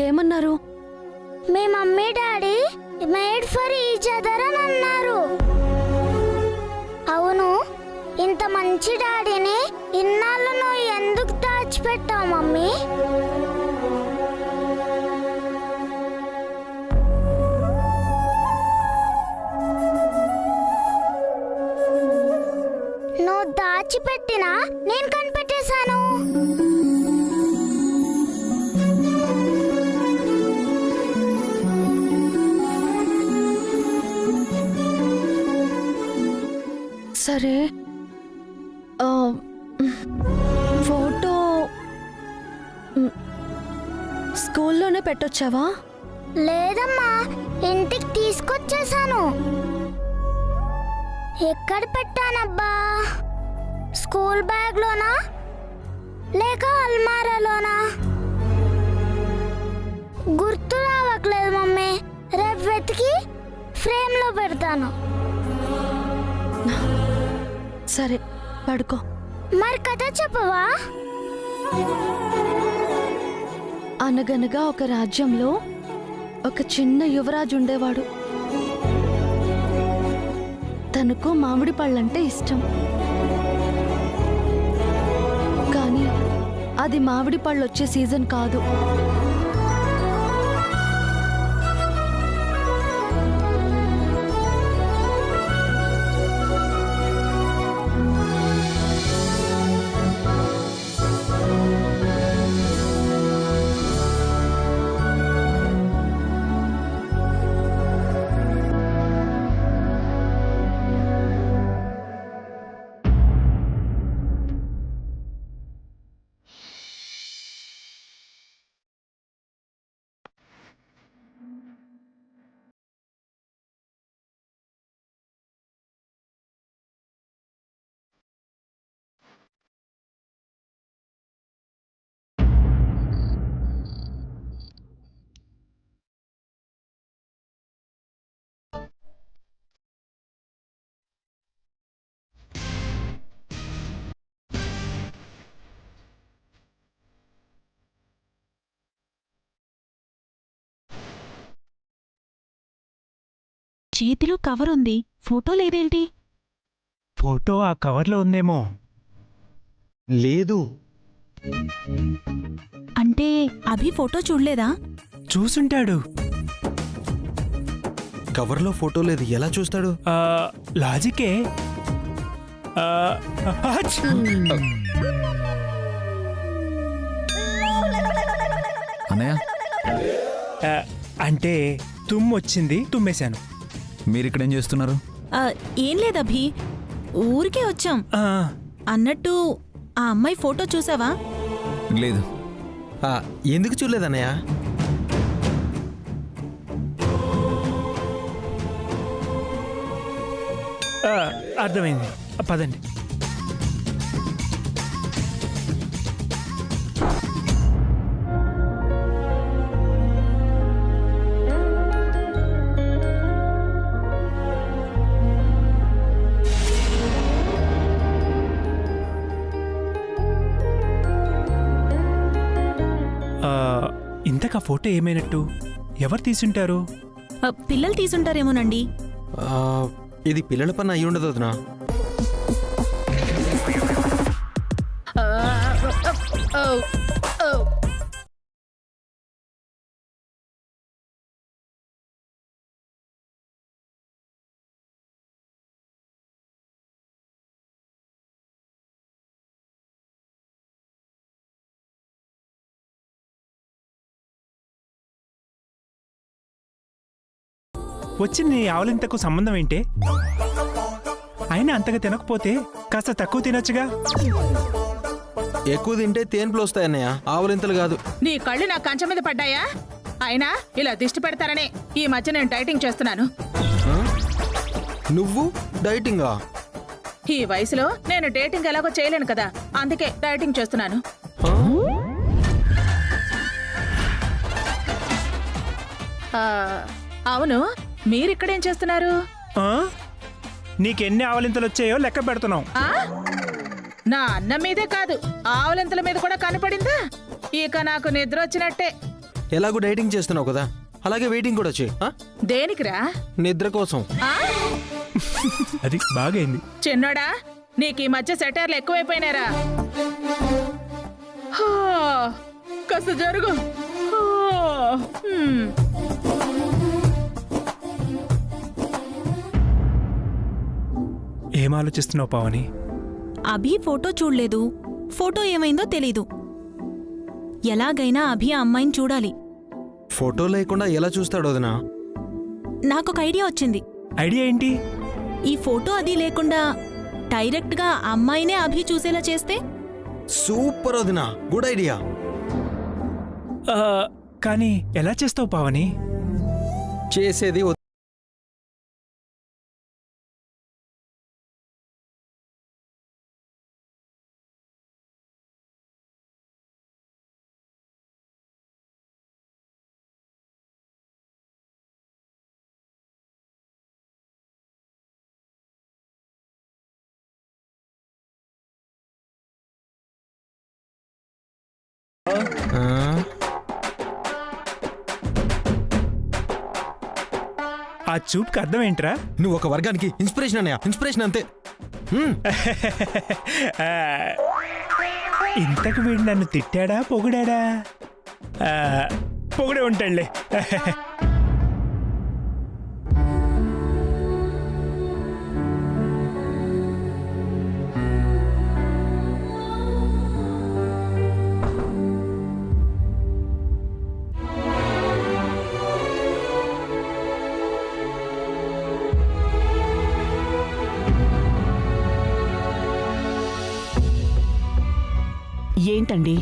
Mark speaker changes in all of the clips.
Speaker 1: ఏమన్నారు?
Speaker 2: మీ mummy daddy made for each other అని అన్నారు. అవును, ఇంత మంచి డాడీని ఇన్నాళ్ళు నువ్వు ఎందుకు దాచిపెట్టావు మమ్మీ? నువ్వు దాచిపెట్టినా నేను కనిపెట్టేశాను.
Speaker 1: సరే, ఫోటో స్కూల్లోనే పెట్టొచ్చావా?
Speaker 2: లేదమ్మా, ఇంటికి తీసుకొచ్చేసాను. ఎక్కడ పెట్టానబ్బా? స్కూల్ బ్యాగ్లోనా లేక అల్మారాలోనా? గుర్తు రావట్లేదు మమ్మీ. రేపు వెతికి ఫ్రేమ్లో పెడతాను.
Speaker 1: సరే, పడుకో.
Speaker 2: మరి కథ చెప్పవా?
Speaker 1: అనగనగా ఒక రాజ్యంలో ఒక చిన్న యువరాజు ఉండేవాడు. తనకు మామిడి పళ్ళంటే ఇష్టం. కానీ అది మామిడి పళ్ళు వచ్చే సీజన్ కాదు.
Speaker 3: చేతిలో కవర్ ఉంది, ఫోటో లేదేంటి?
Speaker 4: ఫోటో ఆ కవర్లో ఉందేమో.
Speaker 5: లేదు.
Speaker 3: అంటే అభి ఫోటో చూడలేదా?
Speaker 4: చూసుంటాడు.
Speaker 5: కవర్లో ఫోటో లేదు, ఎలా చూస్తాడు?
Speaker 4: లాజికే. అచ్చ్!
Speaker 6: అన్నయ్య,
Speaker 4: అంటే తుమ్మొచ్చింది, తుమ్మేశాను.
Speaker 6: మీరిక్కడేం చేస్తున్నారు?
Speaker 3: ఏం లేదభి, ఊరికే వచ్చాం. అన్నట్టు ఆ అమ్మాయి ఫోటో చూసావా?
Speaker 6: లేదు.
Speaker 5: ఎందుకు చూడలేదన్నయ్య?
Speaker 4: అర్థమైంది, పదండి. ఇంతకా ఫోటో ఏమైనట్టు? ఎవరు తీసుంటారు?
Speaker 3: పిల్లలు తీసుంటారేమోనండి.
Speaker 5: ఇది పిల్లల పని అయి ఉండదు వదినా.
Speaker 4: వచ్చింది ఆవలింతకు సంబంధం ఏంటే? అయినా అంతగా తినకపోతే కాస్త తక్కువ తినొచ్చుగా.
Speaker 5: ఎక్కువ తింటే తేన్పులు వస్తాయన్నయ్య, ఆవలింతలు కాదు.
Speaker 7: నీ కళ్ళు నా కంచం మీద పడ్డాయా? అయినా ఇలా దిష్టి పెడతారనే ఈ మధ్య నేను డైటింగ్ చేస్తున్నాను.
Speaker 5: నువ్వు డైటింగా?
Speaker 7: ఈ వయసులో నేను డేటింగ్ ఎలాగో చేయలేను కదా, అందుకే డైటింగ్ చేస్తున్నాను. అవును, మీరిక్కడేం చేస్తున్నారు?
Speaker 4: నీకెన్ని ఆవలింతలు వచ్చాయో లెక్క పెడుతున్నావు.
Speaker 7: నా అన్నం మీదే కాదు, ఆవలింతల మీద కూడా కనపడిందా? ఇక నాకు నిద్ర వచ్చినట్టే.
Speaker 5: ఎలాగో డైటింగ్ చేస్తున్నావు కదా, అలాగే వెయిటింగ్ కూడా చేయి.
Speaker 7: దేనికిరా?
Speaker 5: నిద్ర కోసం.
Speaker 7: ఆ?
Speaker 4: అది బాగైంది.
Speaker 7: చిన్నోడా, నీకు ఈ మధ్య సెటర్లు ఎక్కువైపోయినారా? హా, కాస్త జరుగు. హా, హ్మ్.
Speaker 4: ఏం ఆలోచిస్తున్నావు పావని?
Speaker 3: అభి ఫోటో చూడలేదు. ఫోటో ఏమైందో తెలీదు. ఎలాగైనా అభి ఆ అమ్మాయిని చూడాలి.
Speaker 5: ఫోటో లేకుండా ఎలా చూస్తాడు వదినా?
Speaker 3: నాకొక ఐడియా వచ్చింది.
Speaker 4: ఐడియా ఏంటి?
Speaker 3: ఈ ఫోటో అది లేకుండా డైరెక్ట్గా ఆ అమ్మాయినే అభి చూసేలా చేస్తే?
Speaker 5: సూపర్ వదినా, గుడ్ ఐడియా.
Speaker 4: కానీ ఎలా చేస్తావు పావని?
Speaker 5: చేసేది
Speaker 4: ఆ చూపుకి అర్థం ఏంట్రా?
Speaker 5: నువ్వు ఒక వర్గానికి ఇన్స్పిరేషన్ అన్నయ్య, ఇన్స్పిరేషన్ అంతే.
Speaker 4: ఇంతకు వీడు నన్ను తిట్టాడా పొగిడాడా? పొగిడే ఉంటాడులే.
Speaker 8: ఏంటండి,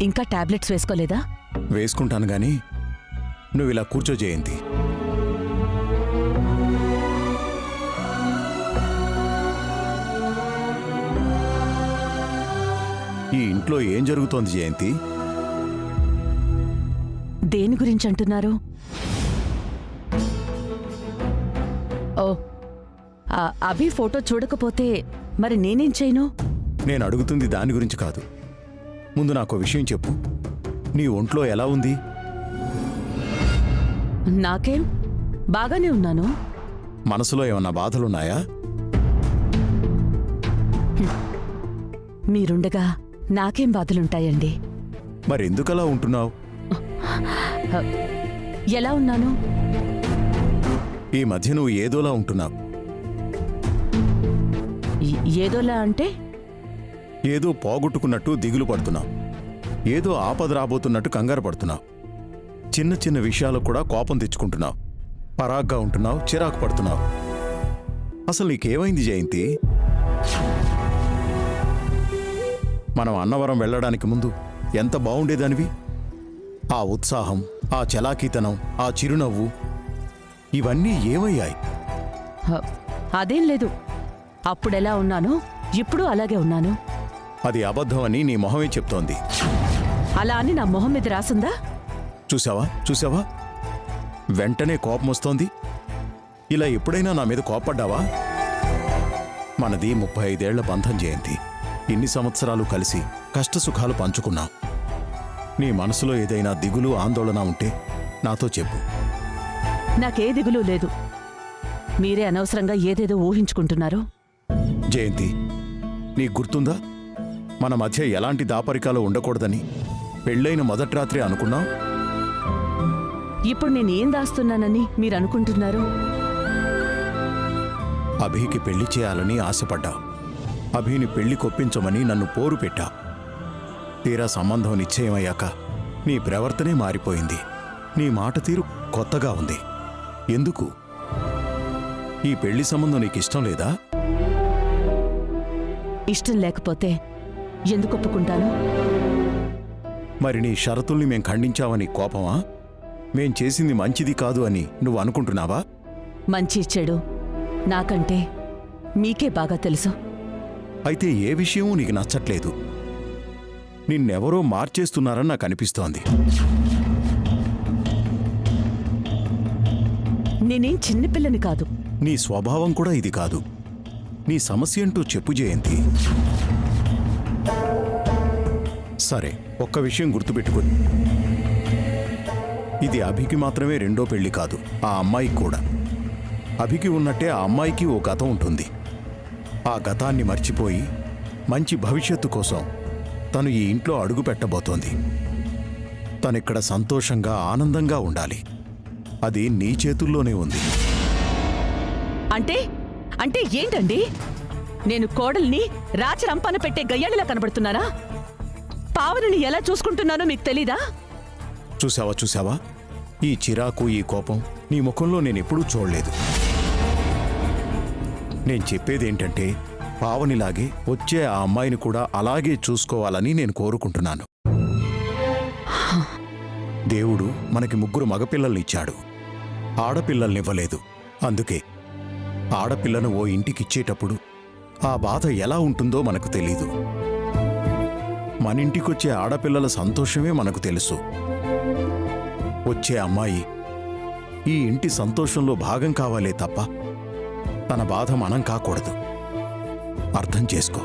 Speaker 8: ఇంకా టాబ్లెట్స్ వేసుకోలేదా?
Speaker 9: వేసుకుంటాను గాని నువ్వు ఇలా కూర్చో జయంతి. ఈ ఇంట్లో ఏం జరుగుతోంది జయంతి?
Speaker 8: దేని గురించి అంటున్నారు? ఓ, అభి ఫోటో చూడకపోతే మరి నేనేం చేయను?
Speaker 9: నేను అడుగుతుంది దాని గురించి కాదు. ముందు నాకు విషయం చెప్పు, నీ ఒంట్లో ఎలా ఉంది?
Speaker 8: నాకేం, బాగానే ఉన్నాను.
Speaker 9: మనసులో ఏమన్నా బాధలున్నాయా?
Speaker 8: మీరుండగా నాకేం బాధలుంటాయండి?
Speaker 9: మరెందుకలా ఉంటున్నావు?
Speaker 8: ఎలా ఉన్నాను?
Speaker 9: ఈ మధ్య నువ్వు ఏదోలా ఉంటున్నావు.
Speaker 8: ఏదోలా అంటే?
Speaker 9: ఏదో పోగొట్టుకున్నట్టు దిగులు పడుతున్నావు. ఏదో ఆపద రాబోతున్నట్టు కంగారు పడుతున్నావు. చిన్న చిన్న విషయాలకు కూడా కోపం తెచ్చుకుంటున్నావు. పరాగ్గా ఉంటున్నావు, చిరాకు పడుతున్నావు. అసలు నీకేమైంది జయంతి? మనం అన్నవరం వెళ్ళడానికి ముందు ఎంత బాగుండేదానివి? ఆ ఉత్సాహం, ఆ చలాకీతనం, ఆ చిరునవ్వు, ఇవన్నీ ఏమయ్యాయి?
Speaker 8: అదేం లేదు. అప్పుడెలా ఉన్నానో ఇప్పుడు అలాగే ఉన్నాను.
Speaker 9: అది అబద్ధం అని నీ మొహమే చెప్తోంది.
Speaker 8: అలా అని నా మొహం మీద రాసుందా?
Speaker 9: చూసావా చూసావా, వెంటనే కోపం వస్తోంది. ఇలా ఎప్పుడైనా నా మీద కోపడ్డావా? మనది 35 ఏళ్ల బంధం జయంతి. ఇన్ని సంవత్సరాలు కలిసి కష్టసుఖాలు పంచుకున్నాం. నీ మనసులో ఏదైనా దిగులు, ఆందోళన ఉంటే నాతో చెప్పు.
Speaker 8: నాకే దిగులు లేదు. మీరే అనవసరంగా ఏదేదో ఊహించుకుంటున్నారు.
Speaker 9: జయంతి, నీకు గుర్తుందా మన మధ్య ఎలాంటి దాపరికాలు ఉండకూడదని పెళ్ళైన మొదటి రాత్రి అనుకున్నాం?
Speaker 8: ఇప్పుడు నేను ఏం దాస్తున్నానని మీరు అనుకుంటున్నారు?
Speaker 9: అభికి పెళ్లి చేయాలని ఆశపడ్డా. అభిని పెళ్లి కొప్పించమని నన్ను పోరు పెట్టా. తీరా సంబంధం నిశ్చయమయ్యాక నీ ప్రవర్తనే మారిపోయింది. నీ మాట తీరు కొత్తగా ఉంది. ఎందుకు? ఈ పెళ్లి సంబంధం నీకిష్టం లేదా?
Speaker 8: ఇష్టం లేకపోతే ఎందుకు ఒప్పుకుంటాను?
Speaker 9: మరి నీ షరతుల్ని మేం ఖండించావని కోపమా? మేం చేసింది మంచిది కాదు అని నువ్వు అనుకుంటున్నావా?
Speaker 8: మంచి చెడు నాకంటే మీకే బాగా తెలుసు.
Speaker 9: అయితే ఏ విషయమూ నీకు నచ్చట్లేదు. నిన్నెవరో మార్చేస్తున్నారని నాకు అనిపిస్తోంది.
Speaker 8: నేనేం చిన్నపిల్లని కాదు.
Speaker 9: నీ స్వభావం కూడా ఇది కాదు. నీ సమస్య అంటూ చెప్పు జయంతి. సరే, ఒక్క విషయం గుర్తుపెట్టుకో. ఇది అభికి మాత్రమే రెండో పెళ్లి కాదు, ఆ అమ్మాయికి కూడా. అభికి ఉన్నట్టే ఆ అమ్మాయికి ఓ గతం ఉంటుంది. ఆ గతాన్ని మర్చిపోయి మంచి భవిష్యత్తు కోసం తను ఈ ఇంట్లో అడుగు పెట్టబోతోంది. తనిక్కడ సంతోషంగా ఆనందంగా ఉండాలి. అది నీ చేతుల్లోనే ఉంది.
Speaker 8: అంటే అంటే ఏంటండి? నేను కోడల్ని రాచరంపాన పెట్టే గయ్యాళిలా కనబడుతున్నానా? పావనిని ఎలా చూసుకుంటున్నానో మీకు తెలీదా?
Speaker 9: చూసావా, ఈ చిరాకు, ఈ కోపం నీ ముఖంలో నేనెప్పుడూ చూడలేదు. నేను చెప్పేదేంటంటే, పావనిలాగే వచ్చే ఆ అమ్మాయిని కూడా అలాగే చూసుకోవాలని నేను కోరుకుంటున్నాను. దేవుడు మనకి 3 మగపిల్లల్నిచ్చాడు, ఆడపిల్లల్నివ్వలేదు. అందుకే ఆడపిల్లను ఓ ఇంటికిచ్చేటప్పుడు ఆ బాధ ఎలా ఉంటుందో మనకు తెలీదు. మనింటికొచ్చే ఆడపిల్లల సంతోషమే మనకు తెలుసు. వచ్చే అమ్మాయి ఈ ఇంటి సంతోషంలో భాగం కావాలే తప్ప తన బాధ మనం కాకూడదు. అర్థం చేసుకో.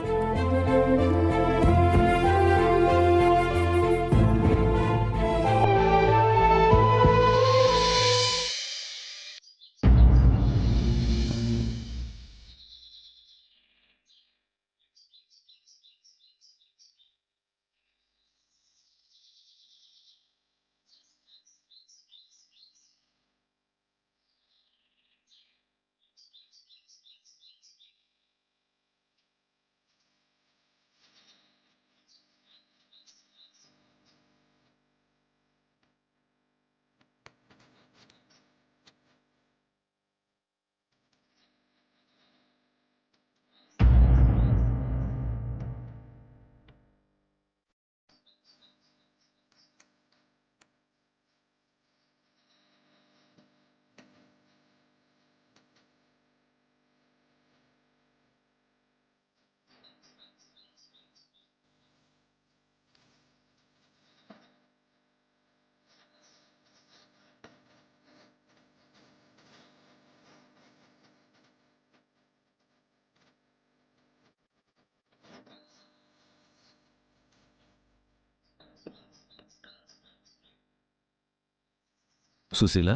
Speaker 10: సుశీల,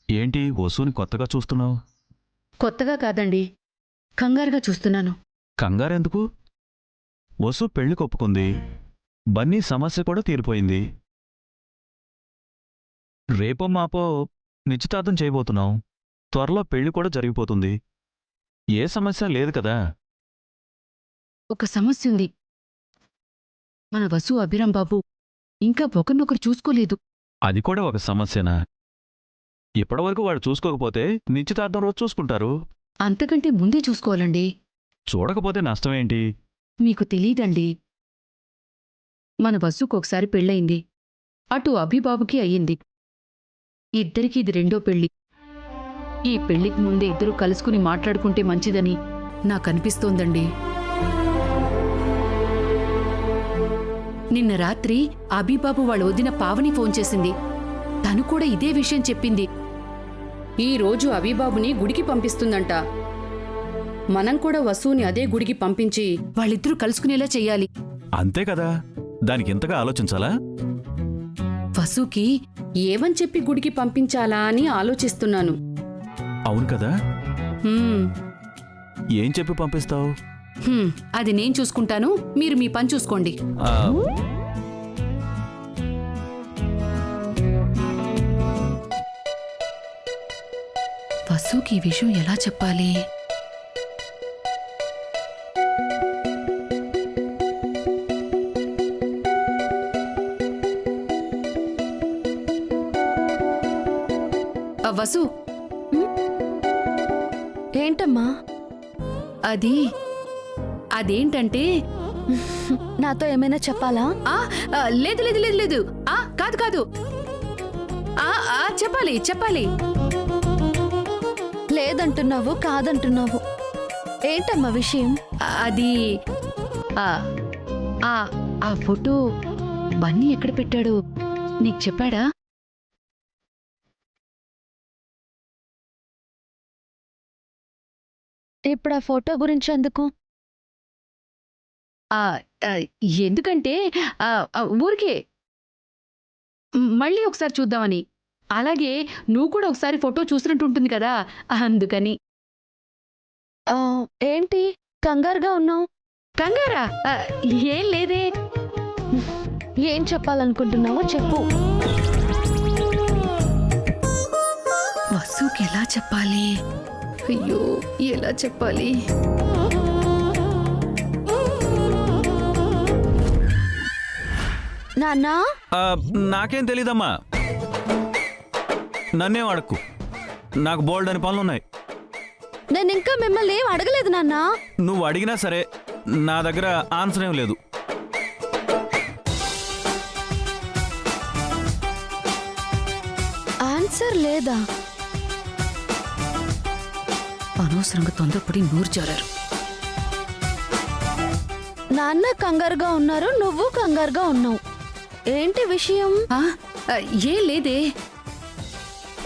Speaker 10: ఏంటి వసుని కొత్తగా చూస్తున్నావు?
Speaker 8: కొత్తగా కాదండి, కంగారుగా చూస్తున్నాను.
Speaker 10: కంగారెందుకు? వసు పెళ్లి కొప్పుకుంది, బన్నీ సమస్య కూడా తీరిపోయింది. రేపో మాపో నిశ్చితార్థం చేయబోతున్నాం. త్వరలో పెళ్లి కూడా జరిగిపోతుంది. ఏ సమస్య లేదు కదా.
Speaker 8: ఒక సమస్య ఉంది. మన వసు అభిరామ్ బాబు ఇంకా ఒకరినొకరు చూసుకోలేదు.
Speaker 10: అది కూడా ఒక సమస్యనా? ఇప్పటివరకు వాడు చూసుకోకపోతే నిశ్చితార్థం రోజు చూసుకుంటారు.
Speaker 8: అంతకంటే ముందే చూసుకోవాలండి.
Speaker 10: చూడకపోతే నష్టమేంటి?
Speaker 8: మీకు తెలీదండి, మన వసుకు ఒకసారి పెళ్ళయింది, అటు అభిబాబుకి అయ్యింది. ఇద్దరికీ ఇది రెండో పెళ్లి. ఈ పెళ్లికి ముందే ఇద్దరూ కలుసుకుని మాట్లాడుకుంటే మంచిదని నాకనిపిస్తోందండి. నిన్న రాత్రి అభిబాబు వాళ్ళ వదిన పావని ఫోన్ చేసింది. తను కూడా ఇదే విషయం చెప్పింది. ఈ రోజు అభిబాబుని గుడికి పంపిస్తుందంట. మనం కూడా వసుని అదే గుడికి పంపించి వాళ్ళిద్దరూ కలుసుకునేలా చెయ్యాలి.
Speaker 10: అంతే కదా, దానికి ఇంతగా ఆలోచించాలా?
Speaker 8: వసుకి ఏమని చెప్పి గుడికి పంపించాలా అని ఆలోచిస్తున్నాను.
Speaker 10: అవును కదా,
Speaker 8: హ్మ్,
Speaker 10: ఏం చెప్పి పంపిస్తావు?
Speaker 8: అది నేను చూసుకుంటాను, మీరు మీ పని చూసుకోండి. వసుకి ఈ విషయం ఎలా చెప్పాలి? వసు,
Speaker 1: ఏంటమ్మా?
Speaker 8: అదేంటంటే
Speaker 1: నాతో ఏమైనా చెప్పాలా?
Speaker 8: లేదు లేదు లేదు లేదు, కాదు కాదు, చెప్పాలి చెప్పాలి.
Speaker 1: లేదంటున్నావు, కాదంటున్నావు. ఏంటమ్మా విషయం?
Speaker 8: అది ఆ ఫోటో బన్నీ ఎక్కడ పెట్టాడు నీకు చెప్పాడా?
Speaker 1: ఇప్పుడు ఆ ఫోటో గురించి ఎందుకు?
Speaker 8: ఎందుకంటే ఊరికే మళ్ళీ ఒకసారి చూద్దామని. అలాగే నువ్వు కూడా ఒకసారి ఫోటో చూసినట్టు ఉంటుంది కదా, అందుకని.
Speaker 1: ఏంటి కంగారుగా ఉన్నావు?
Speaker 8: కంగారా? ఏం లేదే.
Speaker 1: ఏం చెప్పాలనుకుంటున్నావో చెప్పు.
Speaker 8: వసుకి ఎలా చెప్పాలి? అయ్యో, ఎలా చెప్పాలి?
Speaker 1: నాన్నా,
Speaker 10: నాకేం తెలీదమ్మా. నన్నేం అడక్కు, నాకు బోల్డ్ అని పనులున్నాయి.
Speaker 1: నేను ఇంకా మిమ్మల్ని ఏం అడగలేదు నాన్నా.
Speaker 10: నువ్వు అడిగినా సరే నా దగ్గర ఆన్సర్ ఏం లేదు.
Speaker 1: ఆన్సర్ లేదా?
Speaker 8: అనవసరంగా తొందరపడి నూరు జారారు.
Speaker 1: నాన్న కంగారుగా ఉన్నారు, నువ్వు కంగారుగా ఉన్నావు. ఏంటి విషయం?
Speaker 8: ఏం లేదే.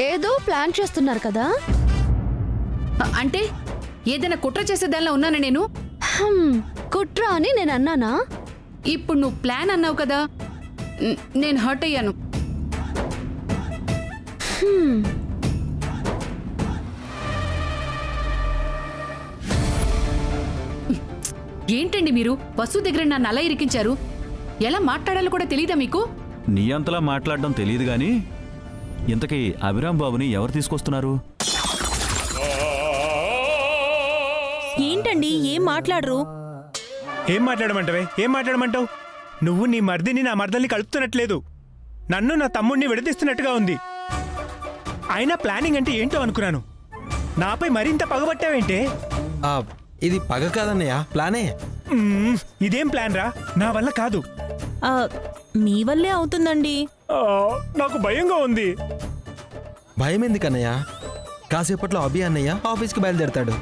Speaker 1: ఏదో ప్లాన్ చేస్తున్నారు కదా?
Speaker 8: అంటే ఏదైనా కుట్ర చేసేదానిలో ఉన్నానా నేను?
Speaker 1: కుట్ర అని నేను అన్నానా?
Speaker 8: ఇప్పుడు నువ్వు ప్లాన్ అన్నావు కదా, నేను హర్ట్ అయ్యాను. ఏంటండి మీరు వసు దగ్గర నన్ను అలా ఇరికించారు? ఎలా మాట్లాడాలో కూడా తెలీదా మీకు?
Speaker 10: నీ అంతలా మాట్లాడడం తెలియదు గాని ఇంతకీ అభిరామ్ బాబుని ఎవరు తీసుకొస్తున్నారు?
Speaker 3: ఏంటండి ఏం మాట్లాడరు?
Speaker 4: ఏం మాట్లాడమంటావే? ఏం మాట్లాడమంటావు? నువ్వు నీ మర్దిని నా మర్దల్ని కలుపుతున్నట్లేదు, నన్ను నా తమ్ముడిని విడదీస్తున్నట్టుగా ఉంది. అయినా ప్లానింగ్ అంటే ఏంటో అనుకున్నాను. నాపై మరింత పగబట్టావేంటే?
Speaker 5: ఇది పగ కాదన్నయ్య, ప్లానే.
Speaker 4: ఇదేం ప్లాన్ రా? నా వల్ల కాదు.
Speaker 3: మీ వల్లే అవుతుందండి.
Speaker 4: నాకు భయంగా ఉంది.
Speaker 5: భయం ఎందుకన్నయ్య? కాసేపట్లో అభి అన్నయ్య ఆఫీస్కి బయలుదేరతాడు.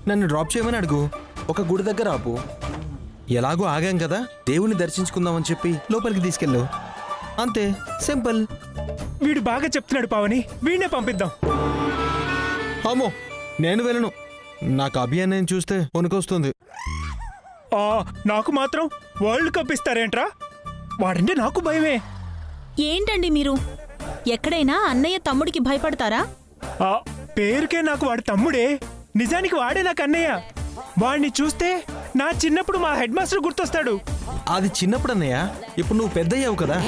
Speaker 5: నన్ను డ్రాప్ చేయమని అడుగు, ఒక గుడి దగ్గర ఆపు. ఎలాగో ఆగాం కదా, దేవుణ్ణి దర్శించుకుందామని చెప్పి లోపలికి తీసుకెళ్ళు. అంతే, సింపుల్.
Speaker 4: వీడు బాగా చెప్తున్నాడు పావని, వీడినే పంపిద్దాం.
Speaker 5: అమ్మో, నేను వెళ్ళను. నాకు అభి అన్నయ్యని చూస్తే వణుకొస్తుంది.
Speaker 4: నాకు మాత్రం వరల్డ్ కప్ ఇస్తారేంట్రా? వాడంటే నాకు భయమే.
Speaker 3: ఏంటండి మీరు ఎక్కడైనా అన్నయ్య తమ్ముడికి భయపడతారా?
Speaker 4: పేరుకే నాకు వాడు తమ్ముడే, నిజానికి వాడే నాకు అన్నయ్య. వాడిని చూస్తే నా చిన్నప్పుడు మా హెడ్ మాస్టర్ గుర్తొస్తాడు.
Speaker 5: అది చిన్నప్పుడు అన్నయ్య, ఇప్పుడు నువ్వు పెద్దయ్యావు కదా.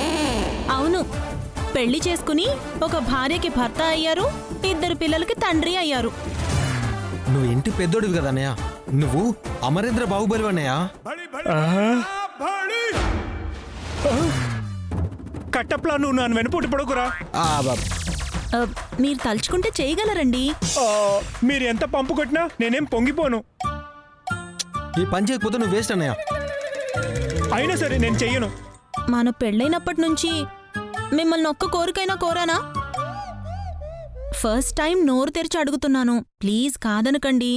Speaker 3: అవును, పెళ్లి చేసుకుని ఒక భార్యకి భర్త అయ్యారు, 2 పిల్లలకి తండ్రి అయ్యారు.
Speaker 5: నువ్వు ఇంటి పెద్దోడివి కదా అన్నయ్య, నువ్వు అమరేంద్ర బాహుబలి అన్నయ్య.
Speaker 4: కట్టప్లా నువ్వు నన్ను వెనుపోటు పడకురా.
Speaker 3: మీరు తలుచుకుంటే చేయగలరండి.
Speaker 4: మీరు ఎంత పంపు కొట్టినా నేనేం పొంగిపోను.
Speaker 5: ఈ పని చేయకపోతే నువ్వు వేస్ట్ అన్నయ్య.
Speaker 4: అయినా సరే నేను చెయ్యను.
Speaker 3: మన పెళ్ళైనప్పటి నుంచి మిమ్మల్ని ఒక్క కోరికైనా కోరానా? ఫస్ట్ టైం నోరు తెరిచి అడుగుతున్నాను, ప్లీజ్ కాదనకండి.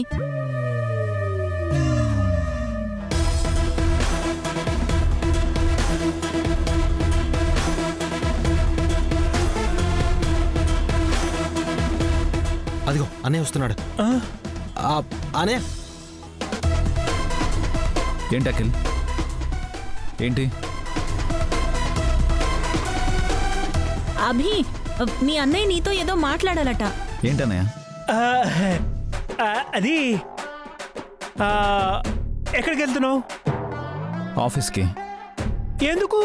Speaker 5: అదిగో అన్నయ్య వస్తున్నాడు. అన్నయ్య.
Speaker 6: ఏంటి అఖిల్? ఏంటి?
Speaker 3: అభి, మీ అన్నయ్య నీతో ఏదో మాట్లాడాలట.
Speaker 6: ఏంటన్నయ్య?
Speaker 4: అది ఎక్కడికి వెళ్తున్నావు?
Speaker 6: ఆఫీస్కి.
Speaker 4: ఎందుకు?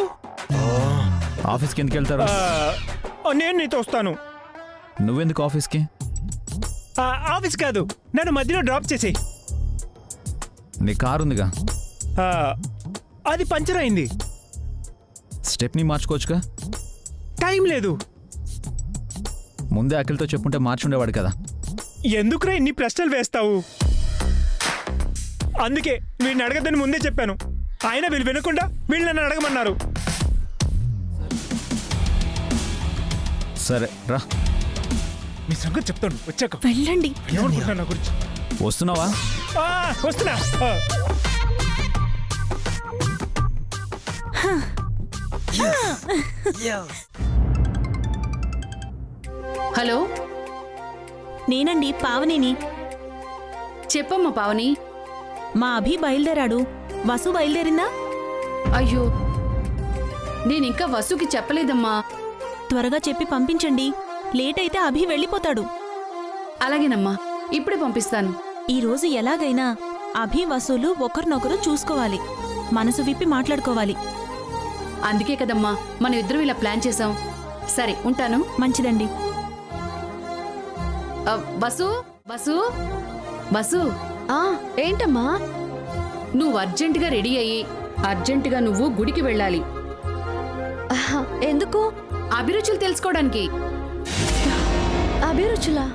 Speaker 6: ఆఫీస్కి ఎందుకు వెళ్తారు?
Speaker 4: నేను నీతో వస్తాను.
Speaker 6: నువ్వెందుకు ఆఫీస్కి?
Speaker 4: ఆఫీస్ కాదు, నన్ను మధ్యలో డ్రాప్ చేసి.
Speaker 6: నీ కారు ఉందిగా.
Speaker 4: అది పంచర్ అయింది.
Speaker 6: స్టెప్ని మార్చుకోవచ్చుగా.
Speaker 4: టైం లేదు.
Speaker 6: ముందే అఖిల్తో చెప్పుంటే మార్చుండేవాడు కదా.
Speaker 4: ఎందుకురా ఇన్ని ప్రశ్నలు వేస్తావు? అందుకే వీడిని అడగద్దని ముందే చెప్పాను. ఆయన వీళ్ళు వినకుండా వీళ్ళు నన్ను అడగమన్నారు.
Speaker 6: సరే రా,
Speaker 4: మీ సంగతి చెప్తాను వచ్చాక.
Speaker 3: వెళ్ళండి.
Speaker 4: ఏమనుకుంటున్నా నా గురించి?
Speaker 6: వస్తున్నావా?
Speaker 4: వస్తున్నా.
Speaker 8: హలో,
Speaker 3: నేనండి పావనిని.
Speaker 8: చెప్పమ్మా పావని.
Speaker 3: మా అభి బయలుదేరాడు. వసు బయలుదేరిందా?
Speaker 8: అయ్యో, నేనింకా వసుకి చెప్పలేదమ్మా.
Speaker 3: త్వరగా చెప్పి పంపించండి. లేట్ అయితే అభి వెళ్ళిపోతాడు.
Speaker 8: అలాగేనమ్మా, ఇప్పుడే పంపిస్తాను.
Speaker 3: ఈ రోజు ఎలాగైనా అభి వసూలు ఒకరినొకరు చూసుకోవాలి. మనసు విప్పి మాట్లాడుకోవాలి.
Speaker 8: అందుకే కదమ్మా మనం ఇద్దరం ఇలా ప్లాన్ చేశాం. సరే ఉంటాను.
Speaker 3: మంచిదండి.
Speaker 8: వసు వసు వసు,
Speaker 1: ఆ ఏంటమ్మా?
Speaker 8: నువ్వు అర్జెంటుగా రెడీ అయ్యి అర్జెంటుగా నువ్వు గుడికి వెళ్ళాలి.
Speaker 1: ఎందుకు?
Speaker 8: అభిరుచులు తెలుసుకోవడానికి.
Speaker 1: అభిరుచులా?